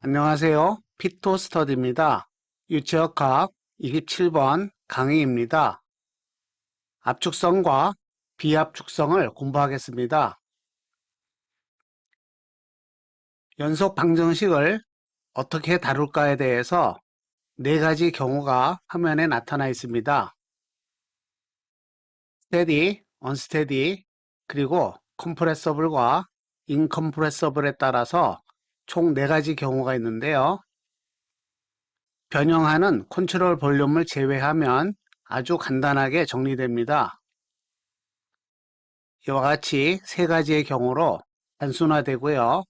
안녕하세요. 피토스터디입니다. 유체역학 27번 강의입니다. 압축성과 비압축성을 공부하겠습니다. 연속 방정식을 어떻게 다룰까에 대해서 네 가지 경우가 화면에 나타나 있습니다. 스테디, 언스테디, 그리고 컴프레서블과 인컴프레서블에 따라서 총 네 가지 경우가 있는데요. 변형하는 컨트롤 볼륨을 제외하면 아주 간단하게 정리됩니다. 이와 같이 세 가지의 경우로 단순화되고요.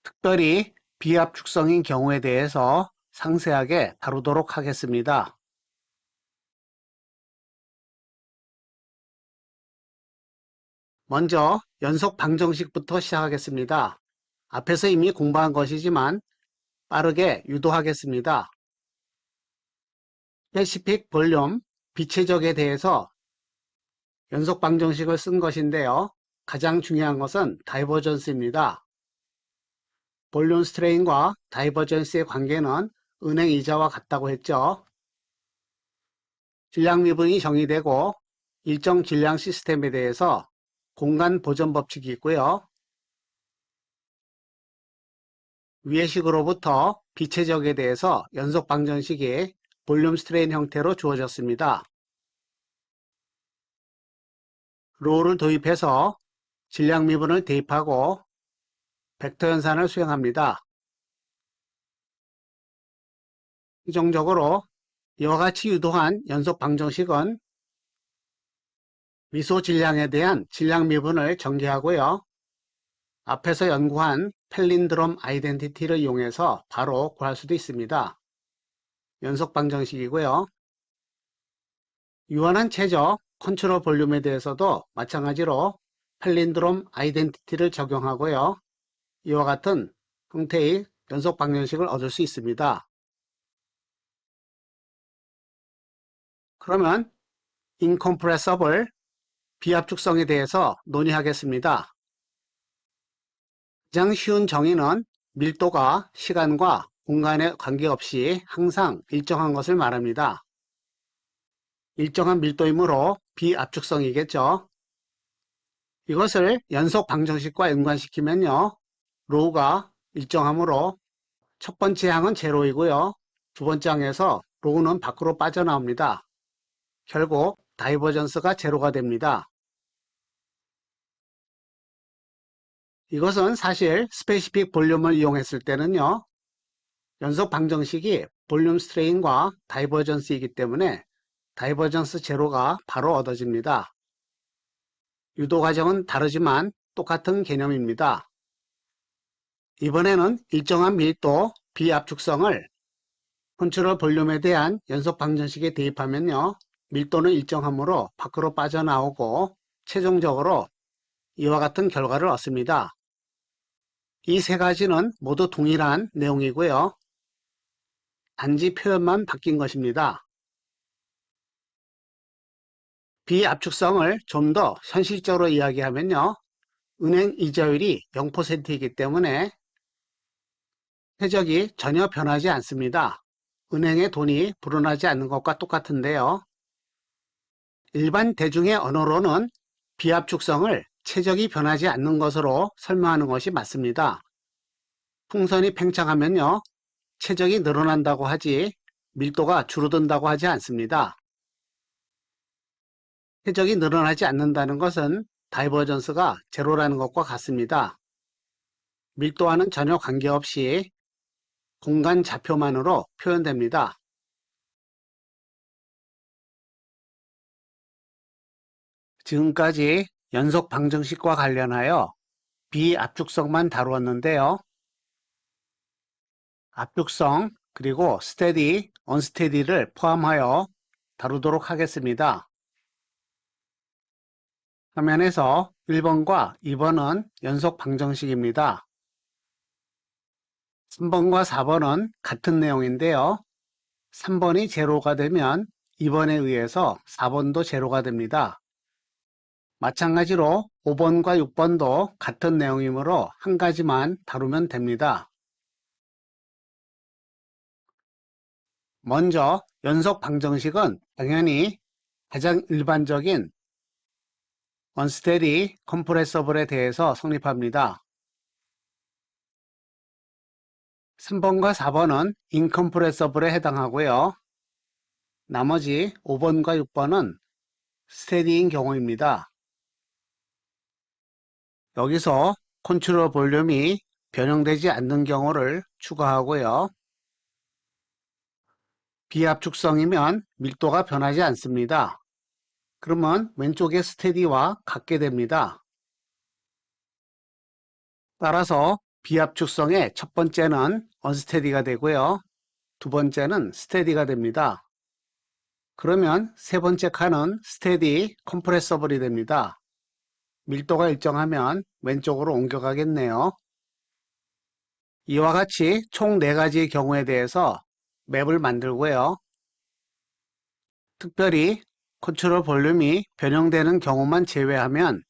특별히 비압축성인 경우에 대해서 상세하게 다루도록 하겠습니다. 먼저 연속 방정식부터 시작하겠습니다. 앞에서 이미 공부한 것이지만 빠르게 유도하겠습니다. 스페시픽 볼륨, 비체적에 대해서 연속 방정식을 쓴 것인데요. 가장 중요한 것은 다이버전스입니다. 볼륨 스트레인과 다이버전스의 관계는 은행 이자와 같다고 했죠. 질량 미분이 정의되고 일정 질량 시스템에 대해서 공간 보전 법칙이 있고요. 위의 식으로부터 비체적에 대해서 연속 방정식이 볼륨 스트레인 형태로 주어졌습니다. 로우를 도입해서 질량 미분을 대입하고 벡터 연산을 수행합니다. 최종적으로 이와 같이 유도한 연속 방정식은 미소 질량에 대한 질량 미분을 전개하고요. 앞에서 연구한 펠린드롬 아이덴티티를 이용해서 바로 구할 수도 있습니다. 연속 방정식이고요. 유한한 최저 컨트롤 볼륨에 대해서도 마찬가지로 펠린드롬 아이덴티티를 적용하고요. 이와 같은 형태의 연속 방정식을 얻을 수 있습니다. 그러면 인컴프레서블 비압축성에 대해서 논의하겠습니다. 가장 쉬운 정의는 밀도가 시간과 공간에 관계없이 항상 일정한 것을 말합니다. 일정한 밀도이므로 비압축성이겠죠. 이것을 연속 방정식과 연관시키면요. 로우가 일정하므로 첫 번째 항은 제로이고요. 두 번째 항에서 로우는 밖으로 빠져나옵니다. 결국 다이버전스가 제로가 됩니다. 이것은 사실 스페시픽 볼륨을 이용했을 때는요. 연속 방정식이 볼륨 스트레인과 다이버전스이기 때문에 다이버전스 제로가 바로 얻어집니다. 유도 과정은 다르지만 똑같은 개념입니다. 이번에는 일정한 밀도 비압축성을 컨트롤 볼륨에 대한 연속 방정식에 대입하면요. 밀도는 일정하므로 밖으로 빠져나오고 최종적으로 이와 같은 결과를 얻습니다. 이 세 가지는 모두 동일한 내용이고요. 단지 표현만 바뀐 것입니다. 비압축성을 좀 더 현실적으로 이야기하면요. 은행 이자율이 0%이기 때문에 해적이 전혀 변하지 않습니다. 은행에 돈이 불어나지 않는 것과 똑같은데요. 일반 대중의 언어로는 비압축성을 최적이 변하지 않는 것으로 설명하는 것이 맞습니다. 풍선이 팽창하면요. 최적이 늘어난다고 하지 밀도가 줄어든다고 하지 않습니다. 최적이 늘어나지 않는다는 것은 다이버전스가 제로라는 것과 같습니다. 밀도와는 전혀 관계없이 공간 좌표만으로 표현됩니다. 지금까지 연속 방정식과 관련하여 비압축성만 다루었는데요. 압축성 그리고 스테디, 언스테디를 포함하여 다루도록 하겠습니다. 화면에서 1번과 2번은 연속 방정식입니다. 3번과 4번은 같은 내용인데요. 3번이 제로가 되면 2번에 의해서 4번도 제로가 됩니다. 마찬가지로 5번과 6번도 같은 내용이므로 한 가지만 다루면 됩니다. 먼저 연속 방정식은 당연히 가장 일반적인 언스테디 컴프레서블에 대해서 성립합니다. 3번과 4번은 인컴프레서블에 해당하고요. 나머지 5번과 6번은 스테디인 경우입니다. 여기서 컨트롤 볼륨이 변형되지 않는 경우를 추가하고요. 비압축성이면 밀도가 변하지 않습니다. 그러면 왼쪽의 스테디와 같게 됩니다. 따라서 비압축성의 첫 번째는 언스테디가 되고요. 두 번째는 스테디가 됩니다. 그러면 세 번째 칸은 스테디 컴프레서블이 됩니다. 밀도가 일정하면 왼쪽으로 옮겨가겠네요. 이와 같이 총 4가지의 경우에 대해서 맵을 만들고요. 특별히 컨트롤 볼륨이 변형되는 경우만 제외하면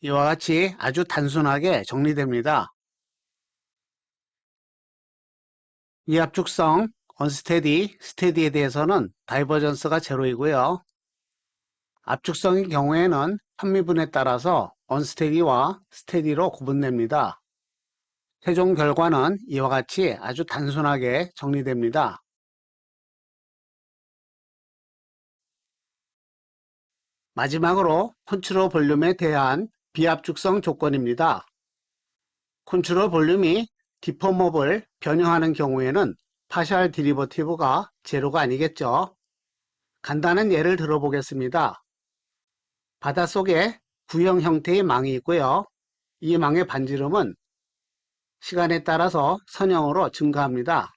이와 같이 아주 단순하게 정리됩니다. 이압축성, 언스테디, 스테디에 대해서는 다이버전스가 제로이고요. 압축성의 경우에는 판미분에 따라서 언스테디와 스테디로 구분됩니다. 최종 결과는 이와 같이 아주 단순하게 정리됩니다. 마지막으로 컨트롤 볼륨에 대한 비압축성 조건입니다. 컨트롤 볼륨이 디포머블 변형하는 경우에는 파셜 디리버티브가 제로가 아니겠죠. 간단한 예를 들어보겠습니다. 바닷속에 구형 형태의 망이 있고요. 이 망의 반지름은 시간에 따라서 선형으로 증가합니다.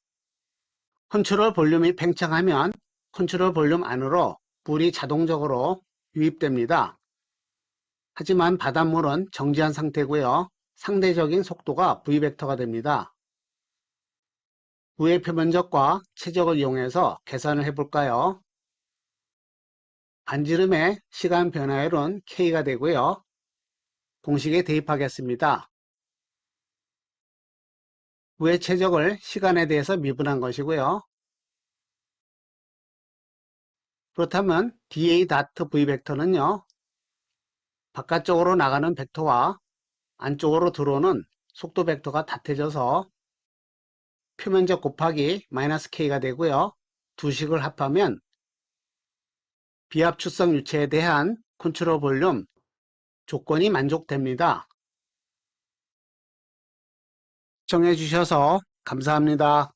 컨트롤 볼륨이 팽창하면 컨트롤 볼륨 안으로 물이 자동적으로 유입됩니다. 하지만 바닷물은 정지한 상태고요. 상대적인 속도가 V벡터가 됩니다. 우의 표면적과 최적을 이용해서 계산을 해볼까요? 반지름의 시간 변화율은 K가 되고요. 공식에 대입하겠습니다. 우의 최적을 시간에 대해서 미분한 것이고요. 그렇다면 dA.V벡터는요. 바깥쪽으로 나가는 벡터와 안쪽으로 들어오는 속도 벡터가 같아져서 표면적 곱하기 -K가 되고요. 두 식을 합하면 비압축성 유체에 대한 컨트롤 볼륨 조건이 만족됩니다. 시청해 주셔서 감사합니다.